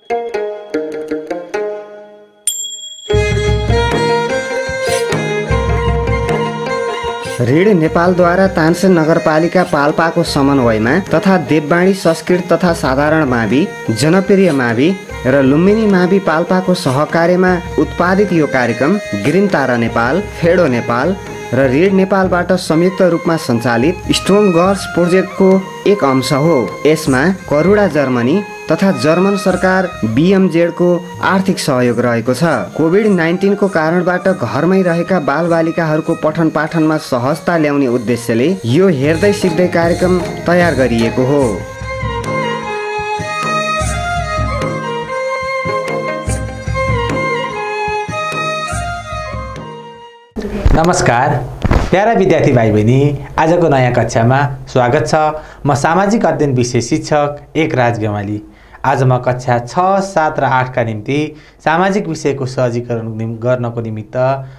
ऋण नेपालद्वारा तानसेन नगरपालिका पाल्पाको समन्वयमा तथा देववाणी संस्कृत तथा साधारण मावि, जनप्रिय मावि र लुम्बिनी मावि पाल्पाको सहकार्यमा उत्पादित यो कार्यक्रम ग्रिन तारा नेपाल, फेडो नेपाल र ऋण नेपालबाट संयुक्त रूपमा सञ्चालित स्ट्रोङ गर्ल्स प्रोजेक्टको एक अंश हो। यसमा करुणा जर्मनी तथा जर्मन सरकार BMZ को आर्थिक सहयोग रहेको छ। कोभिड-19 को कारणबाट घरमै रहेका बालबालिकाहरूको पठन पाठनमा सहजता ल्याउने उद्देश्यले यो हेर्दै सिक्दै कार्यक्रम तयार गरिएको हो। नमस्कार प्यारा विद्यार्थी भाइ बहिनी, आजको नयाँ कक्षामा स्वागत छ। म सामाजिक अध्ययन विषय शिक्षक एकराज गेवाली। आज म कक्षा 6, 7 र 8 का निम्ति सामाजिक विषयको सहजीकरण गर्नको निमित्त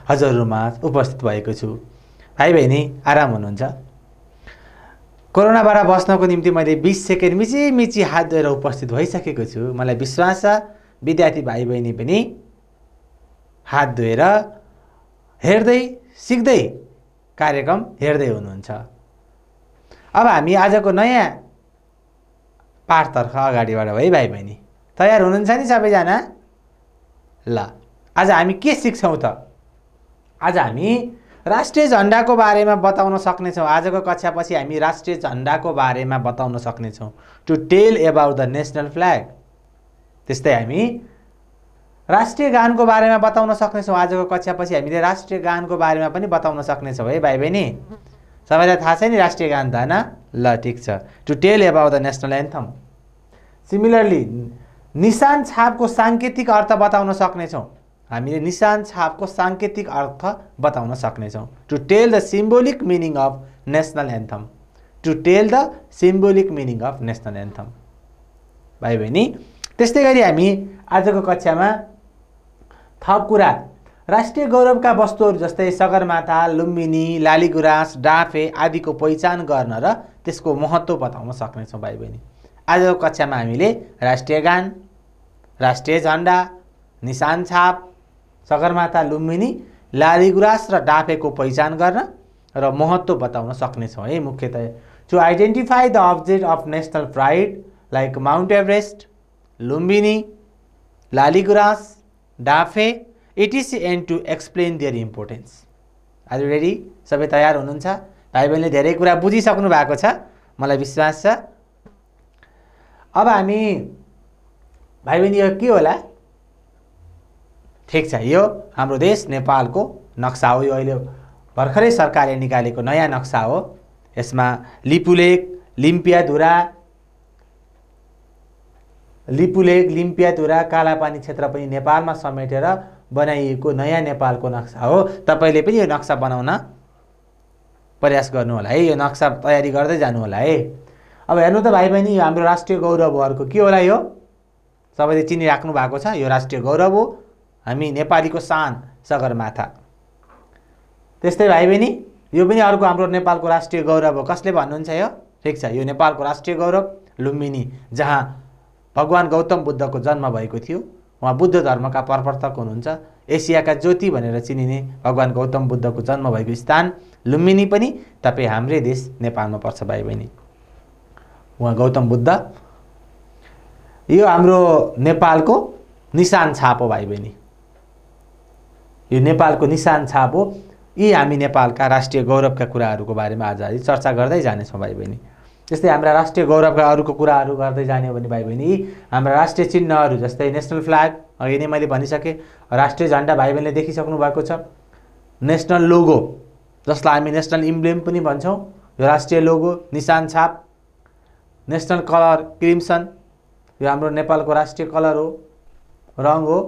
हजुरहरूमा उपस्थित भएको छु। भाइ बहिनी आराम हुनुहुन्छ? कोरोनाबाट बस्नको निम्ति मैले 20 सेकेन्ड मिची हात धोएर उपस्थित भइसकेको छु। मलाई विश्वास छ विद्यार्थी भाइ बहिनी पनि हात धोएर हेर्दै सिक्दै कार्यक्रम हेर्दै हुनुहुन्छ। अब हामी आजको नयाँ पाठतर्फ अगाडि बढौँ है भाइ बहिनी। तयार हुनुहुन्छ नि सबैजना? ल आज हामी के सिक्छौँ त? आज हामी राष्ट्रिय झण्डाको बारेमा बताउन सक्नेछौँ। आजको कक्षापछि हामी राष्ट्रिय झण्डाको बारेमा बताउन सक्नेछौँ। To tell about the national flag. त्यस्तै हामी राष्ट्रिय गानको बारेमा बताउन सक्नेछौँ। आजको कक्षापछि हामीले राष्ट्रिय गानको बारेमा पनि बताउन सक्नेछौँ है भाइ बहिनी। सबैलाई थाहा छ नि राष्ट्रिय गान त, हैन? ल ठिक छ। To tell about the national anthem. Similarly निशान छापको साङ्केतिक अर्थ बताउन सक्नेछौँ। हामीले निशान छापको साङ्केतिक अर्थ बताउन सक्नेछौँ। To tell the symbolic meaning of national anthem. To tell the symbolic meaning of national anthem. भाइ बहिनी त्यस्तै गरी हामी आजको कक्षामा थप कुरा राष्ट्रिय गौरवका वस्तुहरू जस्तै सगरमाथा, लुम्बिनी, लालीगुराँस, डाँफे आदिको पहिचान गर्न र त्यसको महत्त्व बताउन सक्नेछौँ भाइ बहिनी। आजको कक्षामा हामीले राष्ट्रिय गान, राष्ट्रिय झण्डा, निशान छाप, सगरमाथा, लुम्बिनी, लालीगुराँस र डाँफेको पहिचान गर्न र महत्त्व बताउन सक्नेछौँ है मुख्यतया। To identify the object of national pride like Mount Everest, Lumbini, Laliguras, Danphe etc and to explain their importance. Are you ready? सबै तयार हुनुहुन्छ? भाइ बहिनीले धेरै कुरा बुझिसक्नु भएको छ मलाई विश्वास छ। अब हामी भाइ बहिनी यो के होला? ठिक छ, यो हाम्रो देश नेपालको नक्सा हो। यो अहिले भर्खरै सरकारले निकालेको नयाँ नक्सा हो। यसमा लिपुलेक, लिम्पियाधुरा, कालापानी क्षेत्र पनि नेपालमा समेटेर बनाइएको नयाँ नेपालको नक्सा हो। तपाईले पनि यो नक्सा बनाउन प्रयास गर्नु होला है। यो नक्सा तयारी गर्दै जानु होला है। अब हेर्नु त भाइ बहिनी, यो हाम्रो राष्ट्रिय गौरवहरूको के होला? यो सबैले चिनिराख्नु भएको छ। यो राष्ट्रिय गौरव हो, हामी नेपालीको शान सगरमाथा। त्यस्तै भाइ बहिनी यो पनि अर्को हाम्रो नेपालको राष्ट्रिय गौरव हो। कसले भन्नुहुन्छ यो? ठिक छ, यो नेपालको राष्ट्रिय गौरव लुम्बिनी, जहाँ भगवान गौतम बुद्धको जन्म भएको थियो। उहाँ बुद्ध धर्मका प्रवर्तक हुनुहुन्छ। एसियाका ज्योति भनेर चिनिने भगवान गौतम बुद्धको जन्म भएको स्थान लुम्बिनी पनि तपाईँ हाम्रै देश नेपालमा पर्छ भाइ बहिनी। उहाँ गौतम बुद्ध, यो हाम्रो नेपालको निशान छाप हो भाइ बहिनी। यो नेपालको निशान छाप हो। यी हामी नेपालका राष्ट्रिय गौरवका कुराहरूको बारेमा आज चर्चा गर्दै जानेछौँ भाइ बहिनी। त्यस्तै हाम्रा राष्ट्रिय गौरवका अरूको कुराहरू गर्दै जाने हो भने भाइ बहिनी हाम्रा राष्ट्रिय चिन्हहरू जस्तै नेसनल फ्ल्याग, अघि नै मैले भनिसकेँ। राष्ट्रिय झण्डा भाइ बहिनीले देखिसक्नु भएको छ। नेसनल लोगो, जसलाई हामी नेसनल इम्ब्लेम पनि भन्छौँ, यो राष्ट्रिय लोगो, निशान छाप। नेसनल कलर क्रिम्सन, यो हाम्रो नेपालको राष्ट्रिय कलर हो, रङ हो।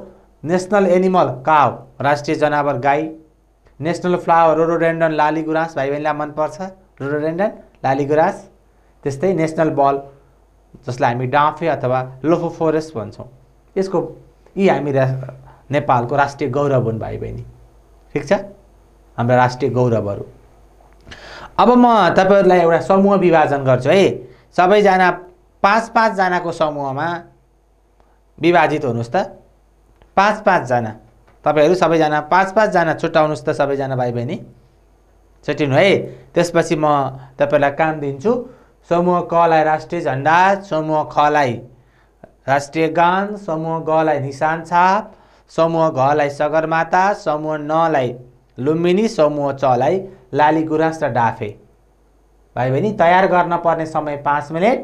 नेसनल एनिमल काउ, राष्ट्रिय जनावर गाई। नेसनल फ्लावर रोडोडेन्ड्रन लालीगुराँस, भाइ बहिनीलाई मनपर्छ रोडोडेन्ड्रन लालीगुराँस। त्यस्तै नेसनल बल, जसलाई हामी डाँफे अथवा लोफोफोरस भन्छौँ। यसको यी हामी नेपालको राष्ट्रिय गौरव हुन् भाइ बहिनी। ठिक छ, हाम्रा राष्ट्रिय गौरवहरू। अब म तपाईहरुलाई एउटा समूह विभाजन गर्छु है। सबैजना 5-5 जनाको समूहमा विभाजित हुनुहोस् त 5-5 जना तपाईहरु सबैजना 5-5 जना छुट्याउनुहोस् त सबैजना भाइ बहिनी छुट्टिनु है। त्यसपछि म तपाईलाई काम दिन्छु। समूह क लाई राष्ट्रिय झण्डा, समूह ख लाई राष्ट्रिय गान, समूह ग लाई निशान छाप, समूह घ लाई सगरमाथा, समूह न लाई लुम्बिनी, समूह च लाई लाली गुराँस र डाफे। भाइ बहिनी तयार गर्न पर्ने समय 5 मिनेट,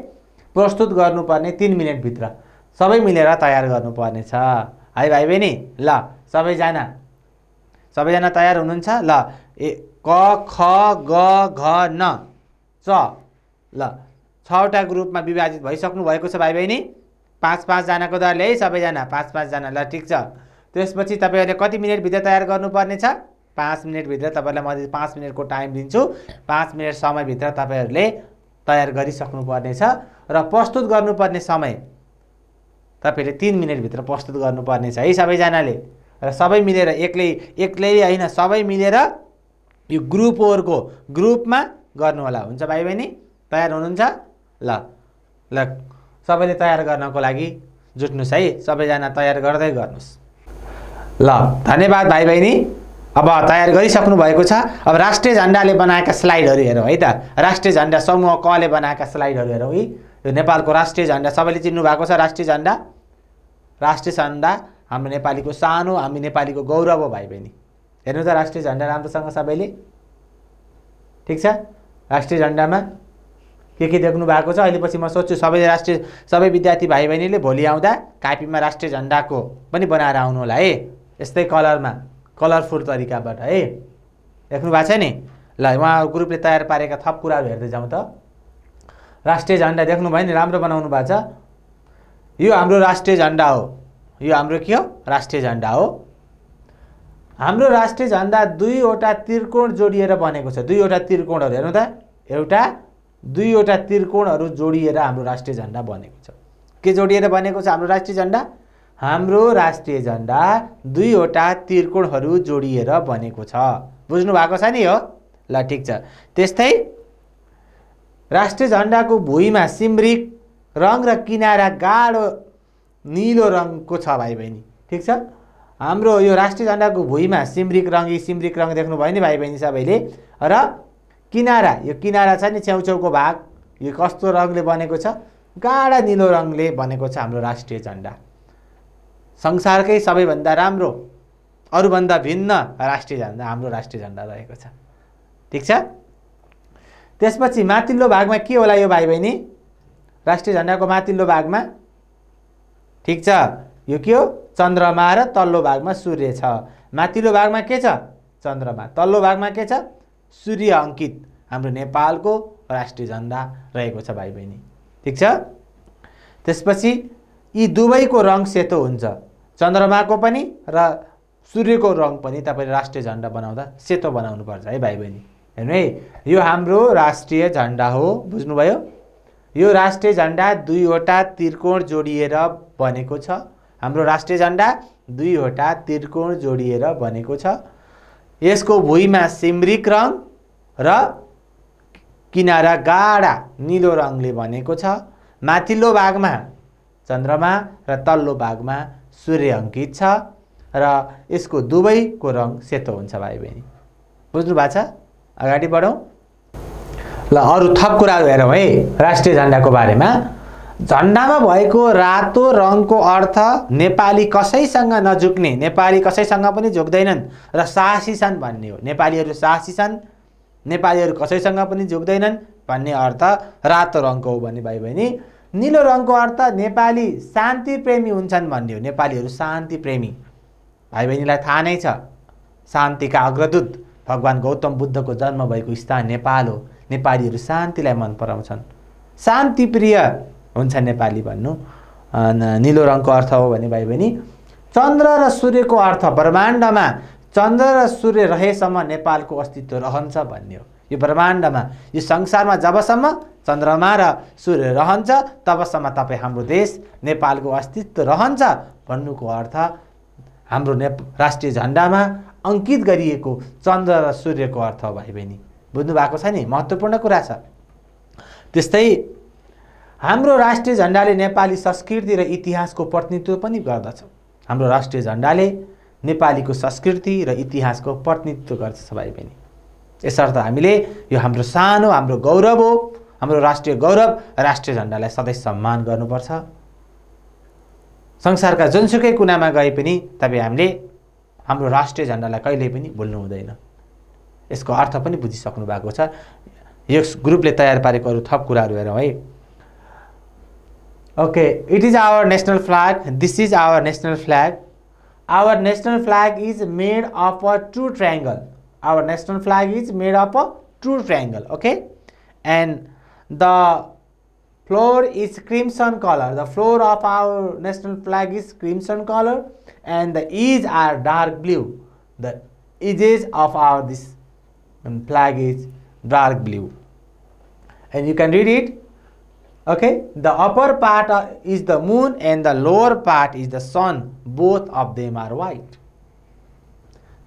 प्रस्तुत गर्नुपर्ने 3 मिनेट भित्र सबै मिलेर तयार गर्नुपर्ने छ है भाइ बहिनी। ल सबैजना तयार हुनुहुन्छ? ल क ख ग घ न च ल 6वटा ग्रुपमा विभाजित भइसक्नु भएको छ भाइ बहिनी। 5-5 जनाको दरले है सबैजना 5-5 जना। ल ठीक छ। त्यसपछि तपाईहरुले कति मिनेट भित्र तयार गर्नुपर्ने छ? 5 मिनेट भित्र। तपाईलाई म 5 मिनेटको टाइम दिन्छु। 5 मिनेट समय भित्र तपाईहरुले तयार गरिसक्नु पर्ने छ र प्रस्तुत गर्नुपर्ने समय तपाईले 3 मिनेट भित्र प्रस्तुत गर्नुपर्ने छ है सबैजनाले। र सबै मिलेर एक्लै हैन सबै मिलेर यो ग्रुपहरुको ग्रुपमा गर्नु होला। हुन्छ भाइ बहिनी तयार हुनुहुन्छ? ल सबैले तयार गर्नको लागि जुट्नुस् है। सबैजना तयार गर्दै गर्नुस्। ल धन्यवाद भाइ बहिनी। अब तयार गरिसक्नु भएको छ। अब राष्ट्रिय झण्डाले बनाएका स्लाइडहरु हेरौँ है त। राष्ट्रिय झण्डा समूह क ले बनाएका स्लाइडहरु हेरौँ है। यो नेपालको राष्ट्रिय झण्डा सबैले चिन्नु भएको छ। राष्ट्रिय झण्डा हाम्रो नेपालीको सानो, हामी नेपालीको गौरव हो भाइ बहिनी। हेर्नु त राष्ट्रिय झण्डा राम्रोसँग सबैले। ठीक छ। राष्ट्रिय झण्डामा के देख्नु भएको छ? अहिले पछि म सोच्छु सबै विद्यार्थी भाइ बहिनीले भोलि आउँदा कापीमा राष्ट्रिय झण्डाको पनि बनाएर आउनु होला है। यस्तै कलरमा, कलरफुल तरिकाबाट है। देख्नु भएको छ नि? ल उहाँ ग्रुपले तयार पारेका थप कुराहरू हेर्दै जाउँ त। राष्ट्रिय झण्डा देख्नु भयो नि? राम्रो बनाउनु भएको छ। यो हाम्रो राष्ट्रिय झण्डा हो। यो हाम्रो के हो? राष्ट्रिय झण्डा हो। हाम्रो राष्ट्रिय झण्डा 2वटा त्रिकोण जोडिएर बनेको छ। 2वटा त्रिकोणहरु हेर्नु त। 2वटा त्रिकोणहरु जोडिएर हाम्रो राष्ट्रिय झण्डा बनेको छ। के जोडिएर बनेको छ हाम्रो राष्ट्रिय झण्डा? हाम्रो राष्ट्रिय झण्डा 2वटा त्रिकोणहरु जोडिएर बनेको छ। बुझ्नु भएको छ नि हो? ल ठीक छ। त्यस्तै राष्ट्रिय झण्डाको भुइँमा सिमरिक रङ र किनारा गाढो नीलो रङको छ भाइ बहिनी। ठीक छ। हाम्रो यो राष्ट्रिय झण्डाको भुइँमा सिमरिक रङ देख्नु भयो नि भाइ बहिनी सबैले। र किनारा, यो किनारा छ नि छेउछेउको भाग, यो कस्तो रङले बनेको छ? गाढा नीलो रङले बनेको छ हाम्रो राष्ट्रिय झण्डा। संसारकै सबैभन्दा राम्रो, अरूभन्दा भिन्न राष्ट्रिय झण्डा हाम्रो राष्ट्रिय झण्डा रहेको छ। ठीक छ। त्यसपछि माथिल्लो भागमा के होला यो भाइ बहिनी? राष्ट्रिय झण्डाको माथिल्लो भागमा ठीक छ यो के हो? चन्द्रमा र तल्लो भागमा सूर्य छ। माथिल्लो भागमा के छ? चन्द्रमा। तल्लो भागमा के छ? सूर्य अंकित हाम्रो नेपालको राष्ट्रिय झण्डा रहेको छ भाइ बहिनी। ठीक छ। त्यसपछि यी दुवैको रङ सेतो हुन्छ। चन्द्रमाको पनि र सूर्यको रङ पनि तपाईले राष्ट्रिय झण्डा बनाउँदा सेतो बनाउनु पर्छ है भाइ बहिनी। हेर्नु है, यो हाम्रो राष्ट्रिय झण्डा हो। बुझ्नुभयो? यो राष्ट्रिय झण्डा 2वटा त्रिकोण जोडिएर बनेको छ। हाम्रो राष्ट्रिय झण्डा 2वटा त्रिकोण जोडिएर बनेको छ। यसको भुइँमा सिमरिक रङ र किनारा गाढा नीलो रङले बनेको छ। माथिल्लो भागमा चन्द्रमा र तल्लो भागमा सूर्य अंकित छ र यसको दुवैको रङ सेतो हुन्छ भाइ बहिनी। बुझ्नु भएको छ? अगाडि बढौँ। ल अरु थप कुराहरू हेरौँ है राष्ट्रिय झण्डाको बारेमा। झण्डामा भएको रातो रङको अर्थ नेपाली कसैसँग नझुक्ने, नेपाली कसैसँग पनि झुक्दैनन् र साहसी छन् भन्ने हो। नेपालीहरू साहसी छन्, नेपालीहरू कसैसँग पनि झुक्दैनन् भन्ने अर्थ रातो रङको हो भने भाइ बहिनी। नीलो रङको अर्थ नेपाली शान्ति प्रेमी हुन्छन् भन्ने हो। नेपालीहरू शान्ति प्रेमी। भाइ बहिनीलाई थाहा नै छ शान्तिका अग्रदूत भगवान गौतम बुद्धको जन्म भएको स्थान नेपाल हो। नेपालीहरू शान्तिलाई मन पराउँछन्, शान्ति प्रिय हुन्छ नेपाली भन्नु नीलो रङको अर्थ हो भने भाइ बहिनी। चन्द्र र सूर्यको अर्थ ब्रह्माण्डमा चन्द्र र सूर्य रहेसम्म नेपालको अस्तित्व रहन्छ भन्ने हो। यो ब्रह्माण्डमा, यो संसारमा जबसम्म चन्द्रमा र सूर्य रहन्छ तबसम्म तपाईँ हाम्रो देश नेपालको अस्तित्व रहन्छ भन्नुको अर्थ हाम्रो राष्ट्रिय झण्डामा अंकित गरिएको चन्द्र र सूर्यको अर्थ हो भाइ बहिनी। बुझ्नु भएको छ नि? महत्त्वपूर्ण कुरा छ। त्यस्तै हाम्रो राष्ट्रिय झण्डाले नेपाली संस्कृति र इतिहासको प्रतिनिधित्व पनि गर्दछ। हाम्रो राष्ट्रिय झण्डाले नेपालीको संस्कृति र इतिहासको प्रतिनिधित्व गर्दछ भाइ बहिनी। यसर्थ हामीले यो हाम्रो सानो हाम्रो गौरव हो, हाम्रो राष्ट्रिय गौरव राष्ट्रिय झण्डालाई सधैँ सम्मान गर्नुपर्छ। संसारका जुनसुकै कुनामा गए पनि तपाईँ हामीले हाम्रो राष्ट्रिय झण्डालाई कहिल्यै पनि भुल्नु हुँदैन। यसको अर्थ पनि बुझिसक्नु भएको छ। यस ग्रुपले तयार पारेको अरू थप कुराहरू हेरौँ है। Okay, it is our national flag. This is our national flag. Our national flag is made of a true triangle. Our national flag is made of a true triangle. Okay, and the floor is crimson color. The floor of our national flag is crimson color and the edges are dark blue. The edges of our this flag is dark blue. And you can read it. Okay, the upper part is the moon and the lower part is the sun. Both of them are white.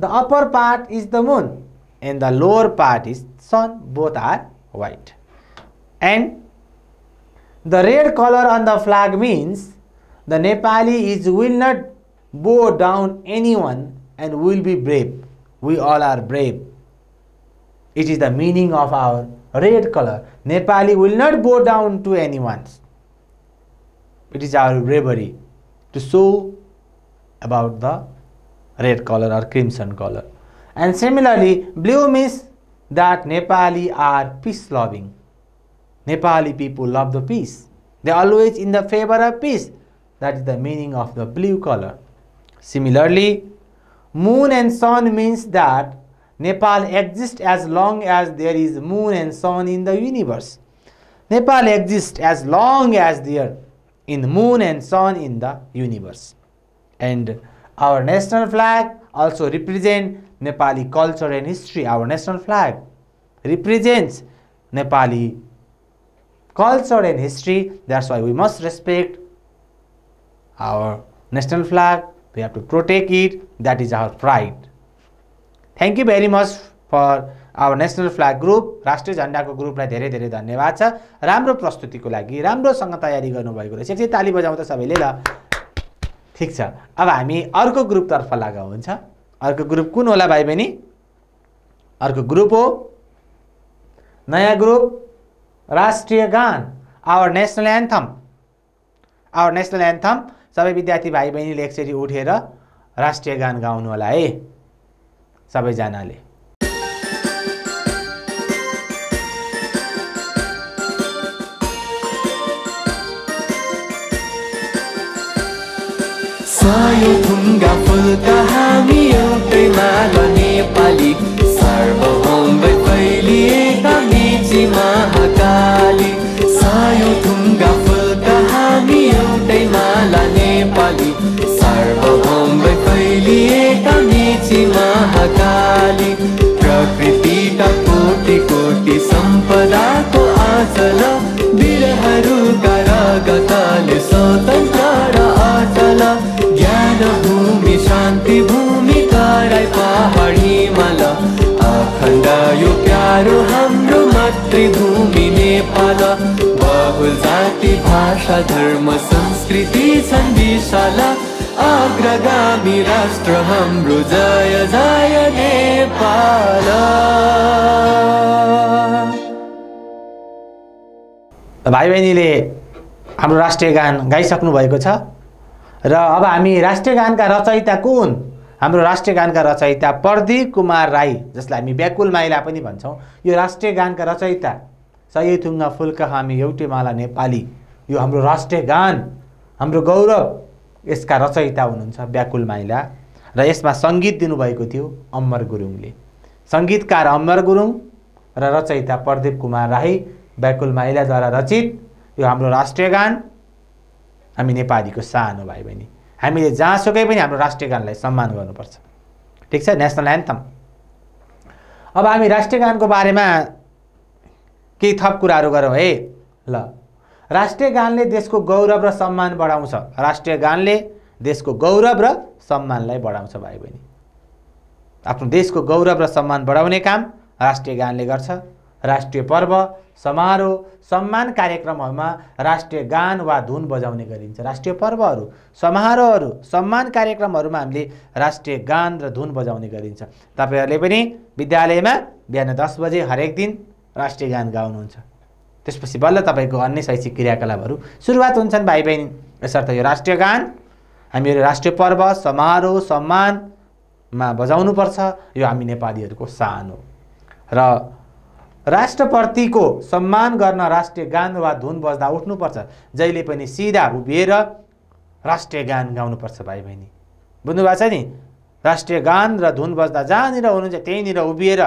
The upper part is the moon and the lower part is sun. Both are white. And the red color on the flag means the Nepali will not bow down anyone and will be brave. We all are brave. It is the meaning of our red color. Nepali will not bow down to anyone. It is our bravery to show about the red color or crimson color. And similarly, blue means that Nepali are peace loving. Nepali people love the peace. They are always in the favor of peace. That is the meaning of the blue color. Similarly, moon and sun means that Nepal exists as long as there is moon and sun in the universe. Nepal exists as long as there is moon and sun in the universe. And our national flag also represents Nepali culture and history. Our national flag represents Nepali culture and history. That's why we must respect our national flag. We have to protect it. That is our pride. Thank you very much for our national flag group. राष्ट्रिय झण्डाको ग्रुपलाई धेरै धेरै धन्यवाद छ राम्रो प्रस्तुतिको लागि। राम्रोसँग तयारी गर्नुभएको रहेछ। एकचोटि ताली बजाउँ त सबैले ल। ठीक छ, अब हामी अर्को ग्रुपतर्फ लागौँ। हुन्छ, अर्को ग्रुप कुन होला भाइ बहिनी? अर्को ग्रुप हो नयाँ ग्रुप राष्ट्रिय गान, our national anthem. Our national anthem. सबै विद्यार्थी भाइ बहिनीले एकचोटि उठेर राष्ट्रिय गान गाउनु होला है सबैजनाले। सायो ढुङ्गा फुलका हामी एउटै माला नेपाली सार्वभौम फैलिएका मेची महाकाली। सायो ढुङ्गा फुलका हामी एउटै माला नेपाली सार्वभौम फैलिएका मेची महाकाली। प्रकृतिका कोटि कोटि सम्पदाको आचल वीरहरूका रगतले स्वतन्त्र र अचल। ज्ञान भूमि शान्ति भूमि तराई पहाड हिमाल अखण्ड यो प्यारो हाम्रो मातृभूमि नेपाल। बहुल जाति भाषा धर्म संस्कृति छन् विशाल अग्रगामी राष्ट्र हाम्रो जय जय नेपाल। भाइ बहिनीले हाम्रो राष्ट्रिय गान गाइसक्नु भएको छ र अब हामी राष्ट्रिय गानका रचयिता कुन? हाम्रो राष्ट्रिय गानका रचयिता प्रदीप कुमार राई, जसलाई हामी व्याकुल माइला पनि भन्छौँ। यो राष्ट्रिय गानका रचयिता सय थुङ्गा फुलका हामी एउटै माला नेपाली, यो हाम्रो राष्ट्रिय गान, हाम्रो गौरव, यसका रचयिता हुनुहुन्छ व्याकुल माइला र यसमा सङ्गीत दिनुभएको थियो अमर गुरुङले। सङ्गीतकार अमर गुरुङ र रचयिता प्रदीप कुमार राई, व्याकुल माइलाद्वारा रचित यो हाम्रो राष्ट्रिय गान। हामी नेपालीको शान हो भाइ बहिनी। हामीले जहाँसुकै पनि हाम्रो राष्ट्रिय गानलाई सम्मान गर्नुपर्छ। ठिक छ, नेसनल एन्थम। अब हामी राष्ट्रिय गानको बारेमा केही थप कुराहरू गरौँ है ल। राष्ट्रिय गानले देशको गौरव र सम्मान बढाउँछ। राष्ट्रिय गानले देशको गौरव र सम्मानलाई बढाउँछ भाइ बहिनी। आफ्नो देशको गौरव र सम्मान बढाउने काम राष्ट्रिय गानले गर्छ राष्ट्रिय पर्व, समारोह, सम्मान कार्यक्रमहरूमा राष्ट्रिय गान वा धुन बजाउने गरिन्छ। राष्ट्रिय पर्वहरू, समारोहहरू, सम्मान कार्यक्रमहरूमा हामीले राष्ट्रिय गान र धुन बजाउने गरिन्छ। तपाईहरूले पनि विद्यालयमा बिहान 10 बजे हरेक दिन राष्ट्रिय गान गाउनुहुन्छ। त्यसपछि बल्ल तपाईँको अन्य शैक्षिक क्रियाकलापहरू सुरुवात हुन्छन् भाइ बहिनी। यसर्थ यो राष्ट्रिय गान हामीहरू राष्ट्रिय पर्व, समारोह, सम्मानमा बजाउनुपर्छ। यो हामी नेपालीहरूको शान हो। र राष्ट्रप्रतिको सम्मान गर्न राष्ट्रिय गान वा धुन बज्दा उठ्नुपर्छ। जहिले पनि सिधा उभिएर राष्ट्रिय गान गाउनुपर्छ भाइ बहिनी। बुझ्नुभएको छ नि? राष्ट्रिय गान र धुन बज्दा जहाँनिर हुनुहुन्छ त्यहीँनिर उभिएर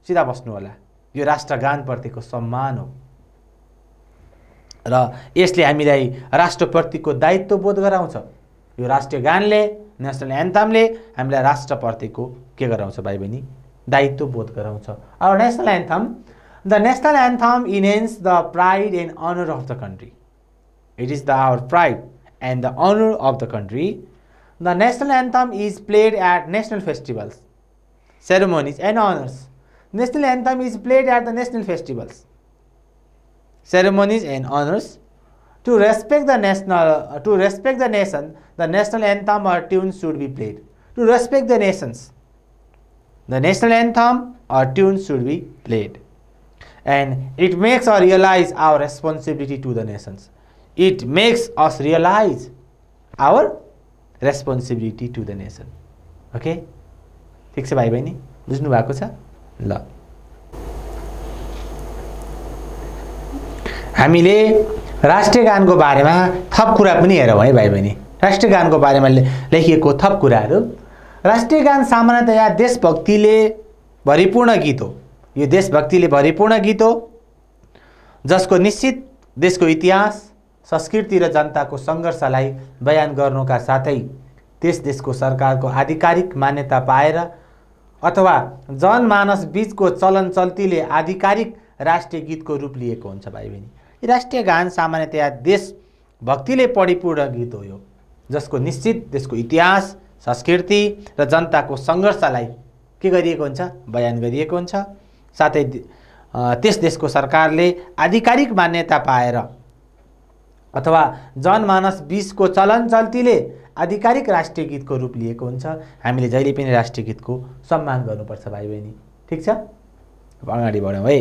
सिधा बस्नु होला। यो राष्ट्रगानप्रतिको सम्मान हो र यसले हामीलाई राष्ट्रप्रतिको दायित्व बोध गराउँछ। यो राष्ट्रिय गानले, नेसनल एन्थमले हामीलाई राष्ट्रप्रतिको के गराउँछ भाइ बहिनी? दायित्व बोध गराउँछ। Our national anthem, the national anthem enhance the pride and honour of the country. It is the our pride and the honour of the country. The national anthem is played at national festivals, ceremonies and honours. National anthem is played at the national festivals, ceremonies and honors. To respect the nation, the national anthem or tunes should be played. To respect the nations, the national anthem or tunes should be played. And it makes us realize our responsibility to the nations. It makes us realize our responsibility to the nation. Okay? ठिक छ भाइ बहिनी? बुझ्नु भएको छ? ल, हामीले राष्ट्रिय गानको बारेमा थप कुरा पनि हेरौँ है भाइ बहिनी। राष्ट्रिय गानको बारेमा लेखिएको थप कुराहरू। राष्ट्रिय गान सामान्यतया देशभक्तिले भरिपूर्ण गीत हो। यो देशभक्तिले भरिपूर्ण गीत हो जसको निश्चित देशको इतिहास, संस्कृति र जनताको सङ्घर्षलाई बयान गर्नुका साथै त्यस देशको सरकारको आधिकारिक मान्यता पाएर अथवा जनमानस बीचको चलन चल्तीले आधिकारिक राष्ट्रिय गीतको रूप लिएको हुन्छ भाइ बहिनी। राष्ट्रिय गान सामान्यतया देशभक्तिले परिपूर्ण गीत हो यो जसको निश्चित देशको इतिहास, संस्कृति र जनताको सङ्घर्षलाई के गरिएको हुन्छ? बयान गरिएको हुन्छ। साथै त्यस देशको सरकारले आधिकारिक मान्यता पाएर अथवा जनमानस बीचको चलन चल्तीले आधिकारिक राष्ट्रिय गीतको रूप लिएको हुन्छ। हामीले जहिले पनि राष्ट्रिय गीतको सम्मान गर्नुपर्छ भाइ बहिनी। ठिक छ? अब अगाडि बढौँ है।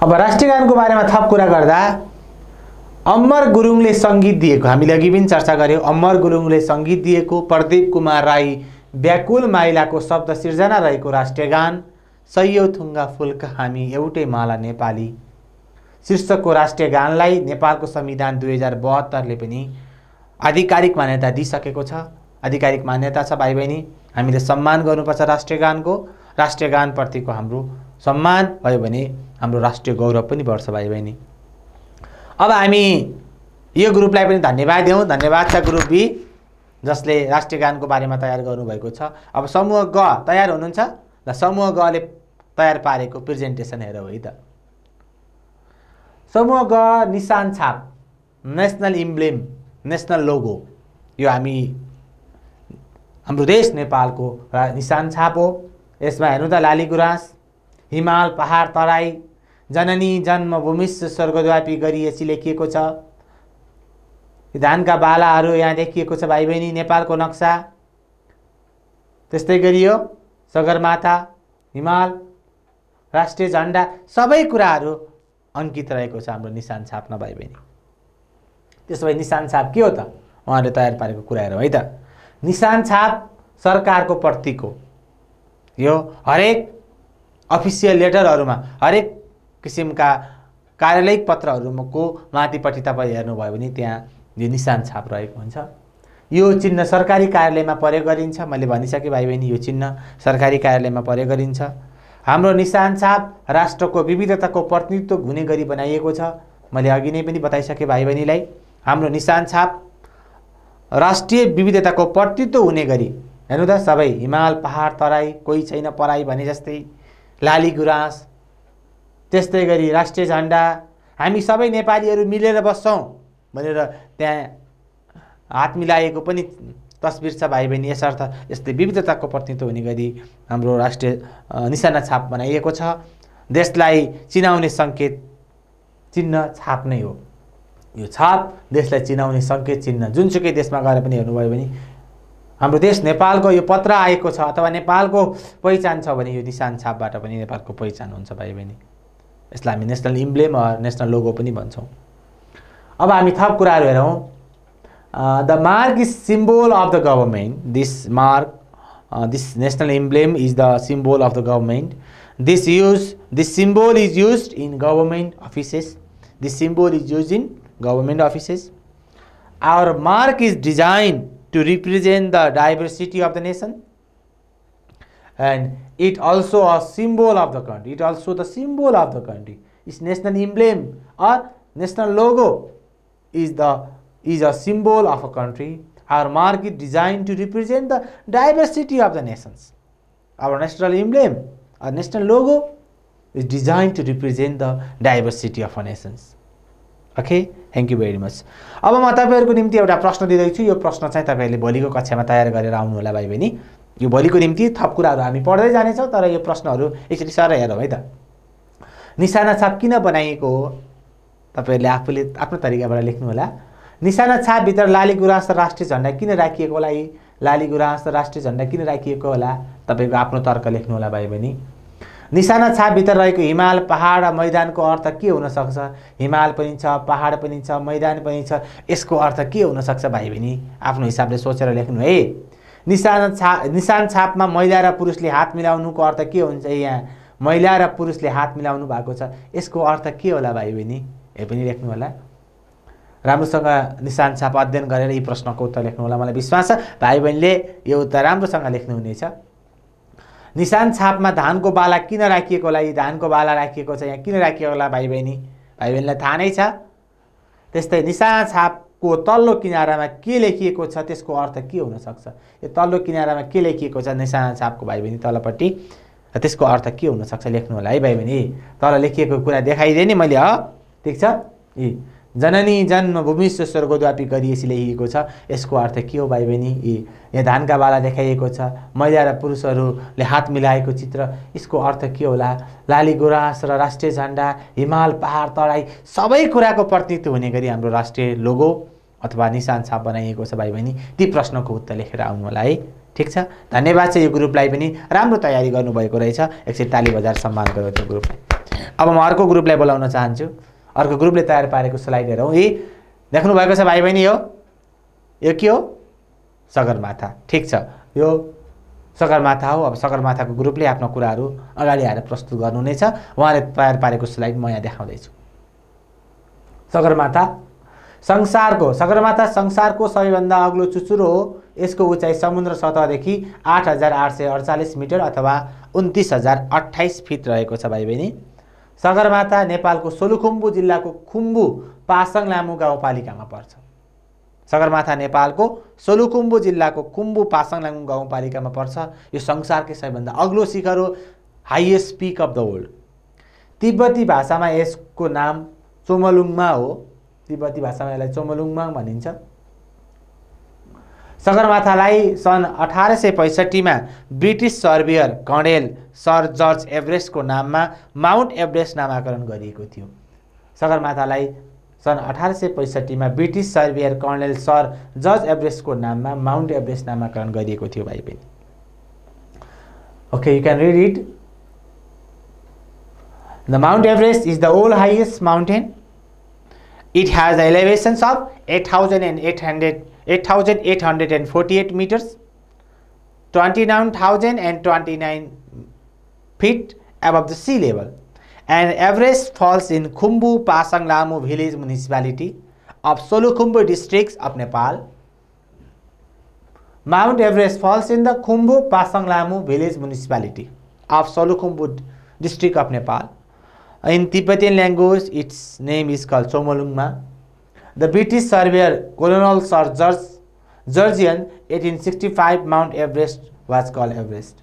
अब राष्ट्रिय गानको बारेमा थप कुरा गर्दा अमर गुरुङले सङ्गीत दिएको, हामीले अघि पनि चर्चा गऱ्यौँ। अमर गुरुङले सङ्गीत दिएको, प्रदीप कुमार राई व्याकुल माइलाको शब्द सिर्जना रहेको राष्ट्रिय गान सयौं थुङ्गा फुलका हामी एउटै माला नेपाली शीर्षकको राष्ट्रिय गानलाई नेपालको संविधान 2072ले पनि आधिकारिक मान्यता दिइसकेको छ। आधिकारिक मान्यता छ भाइ बहिनी। हामीले सम्मान गर्नुपर्छ राष्ट्रिय गानको। राष्ट्रिय गानप्रतिको हाम्रो सम्मान भयो भने हाम्रो राष्ट्रिय गौरव पनि बढ्छ भाइ बहिनी। अब हामी यो ग्रुपलाई पनि धन्यवाद दिउँ। धन्यवाद छ ग्रुप बी जसले राष्ट्रिय गानको बारेमा तयार गर्नुभएको छ। अब समूह ग तयार हुनुहुन्छ? ल, समूह गले तयार पारेको प्रेजेन्टेसन हेरौँ है त। समूह ग निशान छाप, नेसनल इम्ब्लेम, नेसनल लोगो। यो हाम्रो देश नेपालको निशान छाप हो। यसमा हेर्नु त लाली गुराँस, हिमाल, पहाड, तराई, जननी जन्मभूमिश्च स्वर्गद्वापी गरी यसरी लेखिएको छ। धानका बालाहरू यहाँ देखिएको छ भाइ बहिनी, नेपालको नक्सा। त्यस्तै गरी यो सगरमाथा, हिमाल, राष्ट्रिय झन्डा, सबै कुराहरू अङ्कित रहेको छ हाम्रो निशान छापमा भाइ बहिनी। त्यसो भए निशान छाप के हो त? उहाँहरूले तयार पारेको कुरा हेरौँ है त। निशान छाप सरकारको प्रतीक हो। यो हरेक अफिसियल लेटरहरूमा, हरेक किसिमका कार्यालयिक पत्रहरूको माथिपट्टि तपाईँ हेर्नुभयो भने त्यहाँ यो निशान छाप रहेको हुन्छ। यो चिन्ह सरकारी कार्यालयमा प्रयोग गरिन्छ। मैले भनिसकेँ भाइ बहिनी, यो चिन्ह सरकारी कार्यालयमा प्रयोग गरिन्छ। हाम्रो निशान छाप राष्ट्रको विविधताको प्रतिनिधित्व हुने गरी बनाइएको छ। मैले अघि नै पनि बताइसकेँ भाइ बहिनीलाई। हाम्रो निशान छाप राष्ट्रिय विविधताको प्रतिनिधित्व हुने गरी, हेर्नु त सबै हिमाल, पहाड, तराई, कोही छैन पराई भने जस्तै, लाली गुराँस, त्यस्तै गरी राष्ट्रिय झन्डा, हामी सबै नेपालीहरू मिलेर बस्छौँ भनेर त्यहाँ हात मिलाएको पनि तस्बिर छ भाइ बहिनी। यसर्थ यस्तै विविधताको प्रतिनिधित्व हुने गरी हाम्रो राष्ट्रिय निशाना छाप बनाइएको छ। देशलाई चिनाउने सङ्केत चिन्ह छाप नै हो। यो छाप देशलाई चिनाउने सङ्केत चिन्ह, जुनसुकै देशमा गएर पनि हेर्नुभयो भने हाम्रो देश नेपालको यो पत्र आएको छ अथवा नेपालको पहिचान छ भने यो निशान छापबाट पनि नेपालको पहिचान हुन्छ भाइ बहिनी। यसलाई हामी नेसनल इम्ब्लेम वा नेसनल लोगो पनि भन्छौँ। अब हामी थप कुराहरू हेरौँ। The mark is symbol of the government. This mark, this national emblem is the symbol of the government. This symbol is used in government offices. This symbol is used in government offices. Our mark is designed to represent the diversity of the nation, and it also a symbol of the country. It also the symbol of the country. Its national emblem or national logo is a symbol of a country. Our mark is designed to represent the diversity of the nations. Our national emblem, our national logo is designed to represent the diversity of our nations. Okay, thank you very much. अब म तपाईहरुको निम्ति एउटा प्रश्न दिदैछु। यो प्रश्न चाहिँ तपाईहरुले भोलिको कक्षामा तयार गरेर आउनु होला भाइ बहिनी। यो भोलिको निम्ति थप कुराहरु हामी पढ्दै जाने छौं, तर यो प्रश्नहरु एकचोटी सर हेरौँ है त। निशाना छाप किन बनाइएको हो? तपाईहरुले आफूले आफ्नो तरिकाबाट लेख्नु होला। निशाना छाप भित्र लाली गुराँस र राष्ट्रिय झण्डा किन राखिएको होला? यी लाली गुराँस र राष्ट्रिय झण्डा किन राखिएको होला? तपाईको आफ्नो तर्क लेख्नु होला भाइ बहिनी। निशाना छाप भित्र रहेको हिमाल, पहाड र मैदानको अर्थ के हुन सक्छ? हिमाल पनि छ, पहाड पनि छ, मैदान पनि छ। यसको अर्थ के हुन सक्छ भाइ बहिनी? आफ्नो हिसाबले सोचेर लेख्नु है। निशान छापमा महिला र पुरुषले हात मिलाउनुको अर्थ के हुन्छ? यहाँ महिला र पुरुषले हात मिलाउनु भएको छ। यसको अर्थ के होला भाइ बहिनी? यो पनि लेख्नु होला। राम्रोसँग निशान छाप अध्ययन गरेर यी प्रश्नको उत्तर लेख्नु होला। मलाई विश्वास छ भाइ बहिनीले यो उत्तर राम्रोसँग लेख्नु हुनेछ। निशान छापमा धानको बाला किन राखिएको होला? यी धानको बाला राखिएको छ, यहाँ किन राखिएको होला भाइ बहिनी? भाइ बहिनीलाई थाहा नै छ। त्यस्तै निशान छापको तल्लो किनारामा के लेखिएको छ? त्यसको अर्थ के हुन सक्छ? यो तल्लो किनारामा के लेखिएको छ निशान छापको भाइ बहिनी तलपट्टि? त्यसको अर्थ के हुन सक्छ लेख्नु होला है भाइ बहिनी। तल लेखिएको कुरा देखाइदिए नि मैले, ठीक छ? यी जननी जन्मभूमि स्वर्गद्वापी गरी यसले लेखिएको छ। यसको अर्थ के हो भाइ बहिनी? यहाँ धानका बाला देखाइएको छ, महिला र पुरुषहरूले हात मिलाएको चित्र। यसको अर्थ के होला? लाली गुराँस र राष्ट्रिय झण्डा, हिमाल, पहाड, तराई सबै कुराको प्रतिनिधित्व हुने गरी हाम्रो राष्ट्रिय लोगो अथवा निशान छाप बनाइएको छ भाइ बहिनी। ती प्रश्नको उत्तर लेखेर आउनु होला है। ठीक छ, धन्यवाद छ। यो ग्रुपलाई पनि राम्रो तयारी गर्नुभएको रहेछ। एकचोटि ताली बजाएर सम्मान गरौँ त्यो ग्रुपलाई। अब म अर्को ग्रुपलाई बोलाउन चाहन्छु। अर्को ग्रुपले तयार पारेको स्लाइड हेरौँ। यी देख्नु भएको छ भाइ बहिनी? यो के हो? सगरमाथा। ठीक छ, यो सगरमाथा हो। अब सगरमाथाको ग्रुपले आफ्नो कुराहरू अगाडि आएर प्रस्तुत गर्नुहुनेछ। उहाँले तयार पारेको स्लाइड म यहाँ देखाउँदैछु। सगरमाथा सगरमाथा संसारको सबैभन्दा अग्लो चुचुरो हो। यसको उचाइ समुद्र सतहदेखि 8848 मिटर अथवा 29028 फिट रहेको छ भाइ बहिनी। सगरमाथा नेपालको सोलुखुम्बु जिल्लाको खुम्बु पासाङ लामु गाउँपालिकामा पर्छ। सगरमाथा नेपालको सोलुखुम्बु जिल्लाको खुम्बु पासाङ लामु गाउँपालिकामा पर्छ। यो संसारकै सबैभन्दा अग्लो शिखर हो, highest pick of the world. तिब्बती भाषामा यसको नाम चोमलुङमा हो। तिब्बती भाषामा यसलाई चोमलुङमा भनिन्छ। सगरमाथालाई सन् 1865 मा ब्रिटिस सर्वेयर कर्णेल सर जर्ज एभरेस्टको नाममा माउन्ट एभरेस्ट नामाकरण गरिएको थियो। सगरमाथालाई सन् 1865 मा ब्रिटिस सर्वेयर कर्णेल सर जर्ज एभरेस्टको नाममा माउन्ट एभरेस्ट नामाकरण गरिएको थियो भाइ बहिनी। Okay, you can read it. The Mount Everest is the world's highest mountain. It has elevations of 8,848 meters, 29,029 feet above the sea level. And Everest falls in Khumbu Pasang Lamu village municipality of Solukhumbu districts of Nepal. Mount Everest falls in the Khumbu Pasang Lamu village municipality of Solukhumbu district of Nepal. In Tibetan language, its name is called Chomolungma. The British surveyor Colonel Sir Georgian 1865 Mount Everest was called Everest.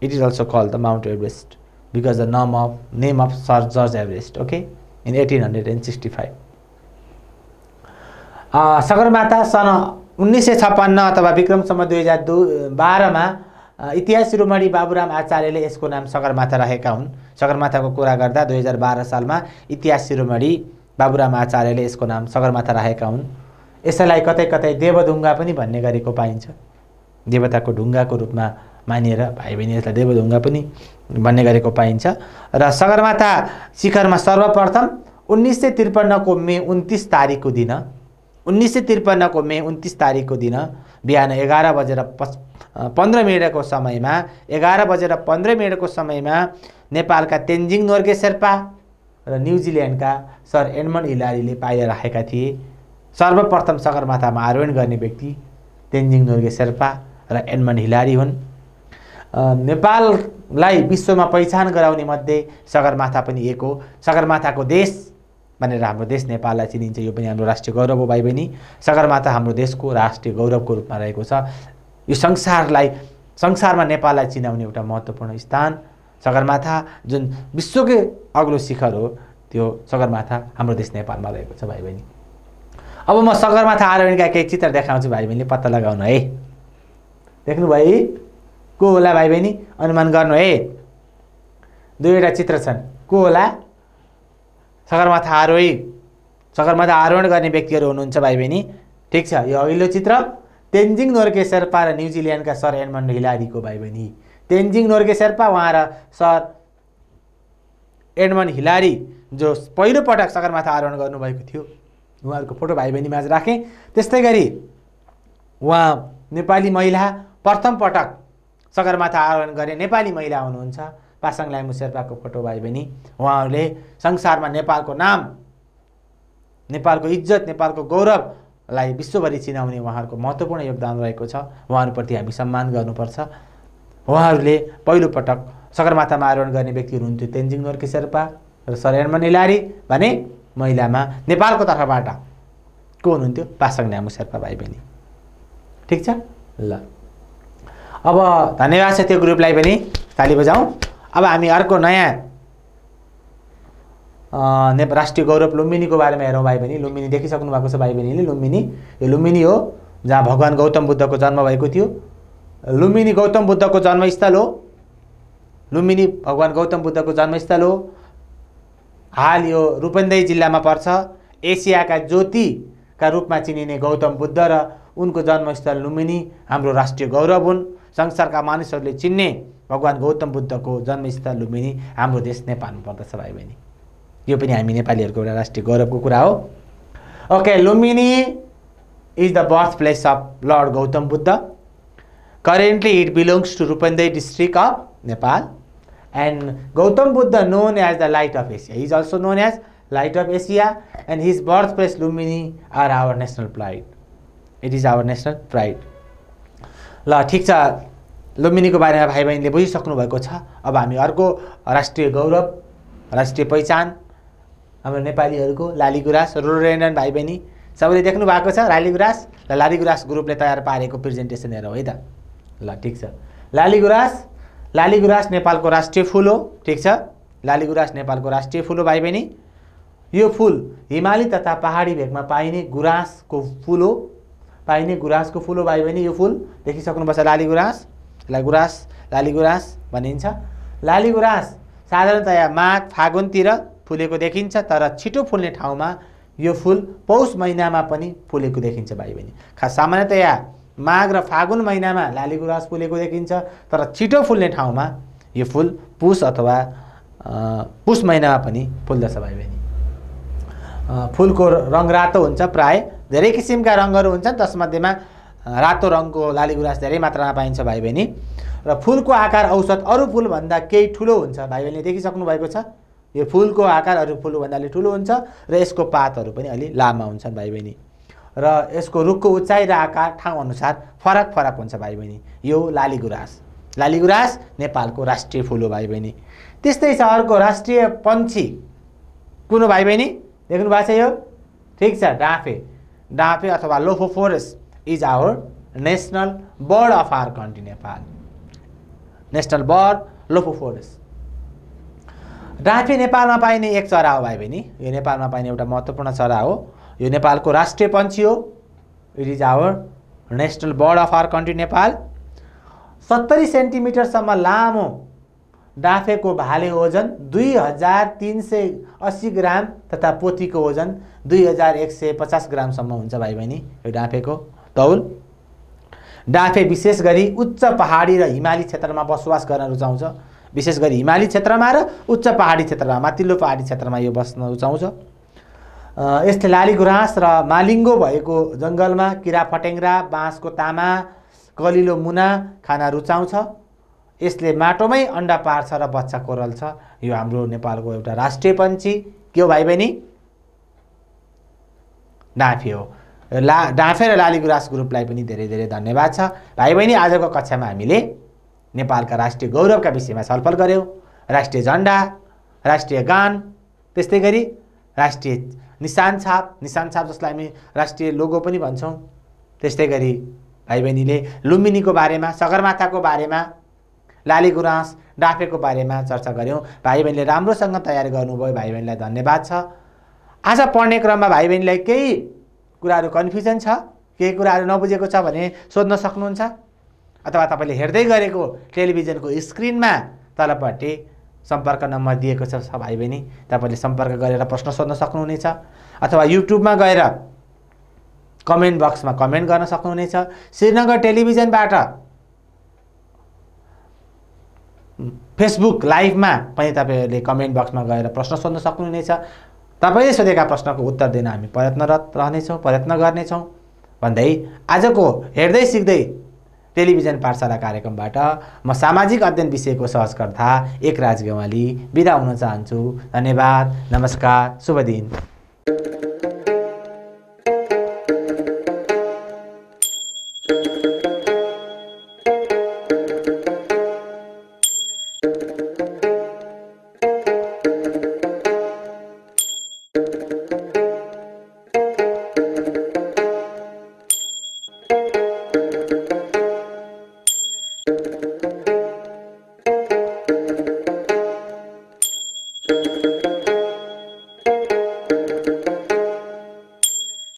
It is also called the Mount Everest because the name of Sir George Everest. Okay, in 1865. Sagarmatha सन् 1956 अथवा विक्रमसम्म 2012मा इतिहास शिरोमणि बाबुराम आचार्यले यसको नाम सगरमाथा राखेका हुन्। सगरमाथाको कुरा गर्दा 2012 सालमा इतिहास शिरोमणि बाबुराम आचार्यले यसको नाम सगरमाथा राखेका हुन्। यसलाई कतै कतै देवढुङ्गा पनि भन्ने गरेको पाइन्छ। देवताको ढुङ्गाको रूपमा मानिएर भाइ बहिनी यसलाई देवढुङ्गा पनि भन्ने गरेको पाइन्छ। र सगरमाथा शिखरमा सर्वप्रथम 1953 को मे 29 तारिकको दिन 1953 को मे 29 तारिकको दिन बिहान 11:15 समयमा 11:15 समयमा नेपालका तेन्जिङ नोर्गे शेर्पा र न्युजिल्यान्डका सर एडमन्ड हिलारीले पाइला राखेका थिए। सर्वप्रथम सगरमाथामा आरोहण गर्ने व्यक्ति तेन्जिङ नोर्गे शेर्पा र एडमन्ड हिलारी हुन्। नेपाललाई विश्वमा पहिचान गराउने मध्ये सगरमाथा पनि एक हो। सगरमाथाको देश भनेर हाम्रो देश नेपाललाई चिनिन्छ। यो पनि हाम्रो राष्ट्रिय गौरव हो भाइ बहिनी। सगरमाथा हाम्रो देशको राष्ट्रिय गौरवको रूपमा रहेको छ। यो संसारमा नेपाललाई चिनाउने एउटा महत्त्वपूर्ण स्थान सगरमाथा, जुन विश्वकै अग्लो शिखर हो, त्यो सगरमाथा हाम्रो देश नेपालमा रहेको छ भाइ बहिनी। अब म सगरमाथा आरोहणका केही चित्र देखाउँछु भाइ बहिनीले पत्ता लगाउनु है। देख्नु भाइ को होला भाइ बहिनी, अनुमान गर्नु है। दुईवटा चित्र छन्, को होला? सगरमाथा आरोहण गर्ने व्यक्तिहरू हुनुहुन्छ भाइ बहिनी। ठिक छ, यो अघिल्लो चित्र तेन्जिङ नोर्गे शेर्पा र न्युजिल्यान्डका सर एडमन्ड हिलारीको भाइ बहिनी। तेन्जिङ नोर्गे शेर्पा उहाँ र सर एडमन्ड हिलारी जो पहिलो पटक सगरमाथा आरोहण गर्नुभएको थियो, उहाँहरूको फोटो भाइ बहिनी माझ राखेँ। त्यस्तै गरी उहाँ नेपाली महिला प्रथम पटक सगरमाथा आरोहण गर्ने नेपाली महिला हुनुहुन्छ पासाङ लाइमु शेर्पाको फोटो भाइ बहिनी। उहाँहरूले संसारमा नेपालको नाम, नेपालको इज्जत, नेपालको गौरवलाई विश्वभरि चिनाउने उहाँहरूको महत्त्वपूर्ण योगदान रहेको छ। उहाँहरूप्रति हामी सम्मान गर्नुपर्छ। उहाँहरूले पहिलो पटक सगरमाथामा आरोहण गर्ने व्यक्तिहरू हुन्थ्यो तेन्जिङ नोर्गे शेर्पा र सर एडमन्ड हिलारी भने महिलामा नेपालको तर्फबाट को हुनुहुन्थ्यो? पासाङ लामु शेर्पा भाइ बहिनी। ठिक छ ल, अब धन्यवाद छ त्यो ग्रुपलाई पनि, ताली बजाउँ। अब हामी अर्को नयाँ राष्ट्रिय गौरव लुम्बिनीको बारेमा हेरौँ भाइ बहिनी। लुम्बिनी देखिसक्नु भएको छ भाइ बहिनीले। यो लुम्बिनी हो जहाँ भगवान गौतम बुद्धको जन्म भएको थियो। लुम्बिनी गौतम बुद्धको जन्मस्थल हो। लुम्बिनी भगवान गौतम बुद्धको जन्मस्थल हो। हाल यो रूपन्देही जिल्लामा पर्छ। एसियाका ज्योतिका रूपमा चिनिने गौतम बुद्ध र उनको जन्मस्थल लुम्बिनी हाम्रो राष्ट्रिय गौरव हुन्। संसारका मानिसहरूले चिन्ने भगवान गौतम बुद्धको जन्मस्थल लुम्बिनी हाम्रो देश नेपालमा पर्दछ भाइ बहिनी। यो पनि हामी नेपालीहरूको एउटा राष्ट्रिय गौरवको कुरा हो। Okay, Lumbini is the birth place of lord Gautam Buddha. Currently it belongs to Rupandehi district of Nepal and Gautam Buddha known as the light of Asia. He is also known as light of Asia and his birthplace Lumbini are our national pride. It is our national pride. ल ठीक छ, लुम्बिनीको बारेमा भाइ बहिनीले बुझिसक्नु भएको छ। अब हामी अर्को राष्ट्रिय गौरव, राष्ट्रिय पहिचान हाम्रो नेपालीहरूको लालीगुराँस रोडोडेन्ड्रन भाइ बहिनी सबैले देख्नु भएको छ। लालीगुराँस ग्रुपले तयार पारेको प्रेजेन्टेसन हेरौँ है त। ल ठीक छ, लालीगुराँस नेपालको राष्ट्रिय फूल हो। ठीक छ, लालीगुराँस नेपालको राष्ट्रिय फूल हो भाइ बहिनी। यो फूल हिमाली तथा पहाडी भेगमा पाइने गुराँसको फूल हो। भाइ बहिनी। यो फूल देखिसक्नुपर्छ लालीगुराँस भनिन्छ। लालीगुराँस साधारणतया माघ फागुनतिर फुलेको देखिन्छ, तर छिटो फुल्ने ठाउँमा यो फूल पौष महिनामा पनि फुलेको देखिन्छ भाइ बहिनी। खास सामान्यतया माघ र फागुन महिनामा लालीगुराँस फुलेको देखिन्छ, तर छिटो फुल्ने ठाउँमा यो फूल पुष अथवा पुष महिनामा पनि फुल्दछ भाइ बहिनी। फूलको रङ रातो हुन्छ। प्राय धेरै किसिमका रङहरू हुन्छन्, त्यसमध्येमा रातो रङको लालीगुराँस धेरै मात्रामा पाइन्छ भाइ बहिनी। र फूलको आकार औसत अरू फूलभन्दा केही ठुलो हुन्छ। भाइ बहिनीले देखिसक्नु भएको छ, यो फूलको आकार अरू फूलभन्दा अलि ठुलो हुन्छ र यसको पातहरू पनि अलि लामा हुन्छन् भाइ बहिनी। र यसको रुखको उचाइ र आकार ठाउँ अनुसार फरक हुन्छ भाइ बहिनी। यो लालीगुराँस नेपालको राष्ट्रिय फूल हो भाइ बहिनी। त्यस्तै छ अर्को राष्ट्रिय पन्छी कुन हो भाइ बहिनी? देख्नु भएको छ यो? ठिक छ, डाँफे अथवा Lophophorus is our national bird of our country Nepal. National bird Lophophorus. डाँफे नेपालमा पाइने एक चरा हो भाइ बहिनी। यो नेपालमा पाइने एउटा महत्त्वपूर्ण चरा हो। यो नेपालको राष्ट्रिय पन्छी हो। It is our national bird of our country Nepal. 70 सेन्टिमिटरसम्म लामो डाँफेको भाले ओजन 2380 ग्राम तथा पोथीको ओजन 2150 ग्रामसम्म हुन्छ भाइ बहिनी। यो डाँफेको तौल। डाँफे विशेष गरी उच्च पहाडी र हिमाली क्षेत्रमा बसोबास गर्न रुचाउँछ। विशेष गरी हिमाली क्षेत्रमा र उच्च पहाडी क्षेत्रमा, माथिल्लो पहाडी क्षेत्रमा यो बस्न रुचाउँछ। यसले लाली गुराँस र मालिङ्गो भएको जङ्गलमा किरा फटेङ्ग्रा, बाँसको तामा, कलिलो मुना खाना रुचाउँछ। यसले माटोमै अन्डा पार्छ र बच्चा कोरल्छ। यो हाम्रो नेपालको एउटा राष्ट्रिय पन्छी के हो भाइ बहिनी? डाँफे हो। डाँफे र लाली गुराँस ग्रुपलाई पनि धेरै धेरै धन्यवाद छ। भाइ बहिनी, आजको कक्षामा हामीले नेपालका राष्ट्रिय गौरवका विषयमा छलफल गऱ्यौँ। राष्ट्रिय झन्डा, राष्ट्रिय गान, त्यस्तै गरी राष्ट्रिय निशान छाप जसलाई हामी राष्ट्रिय लोगो पनि भन्छौँ। त्यस्तै गरी भाइ बहिनीले लुम्बिनीको बारेमा, सगरमाथाको बारेमा, लाली गुराँस, डाँफेको बारेमा चर्चा गऱ्यौँ। भाइ बहिनीले राम्रोसँग तयारी गर्नुभयो। भाइ बहिनीलाई धन्यवाद छ। आज पढ्ने क्रममा भाइ बहिनीलाई केही कुराहरू कन्फ्युजन छ, केही कुराहरू नबुझेको छ भने सोध्न सक्नुहुन्छ, अथवा तपाईँले हेर्दै गरेको टेलिभिजनको स्क्रिनमा तलपट्टि सम्पर्क नम्बर दिएको छ भाइ बहिनी, तपाईँले सम्पर्क गरेर प्रश्न सोध्न सक्नुहुनेछ, अथवा युट्युबमा गएर कमेन्ट बक्समा कमेन्ट गर्न सक्नुहुनेछ। श्रीनगर टेलिभिजनबाट फेसबुक लाइभमा पनि तपाईँहरूले कमेन्ट बक्समा गएर प्रश्न सोध्न सक्नुहुनेछ। तपाईँले सोधेका प्रश्नको उत्तर दिन हामी प्रयत्नरत रहनेछौँ, प्रयत्न गर्नेछौँ भन्दै आजको हेर्दै सिक्दै टेलिभिजन पाठशाला कार्यक्रमबाट म सामाजिक अध्ययन विषयको सहकर्ता एकराज गेवाली बिदा हुन चाहन्छु। धन्यवाद, नमस्कार, शुभ दिन।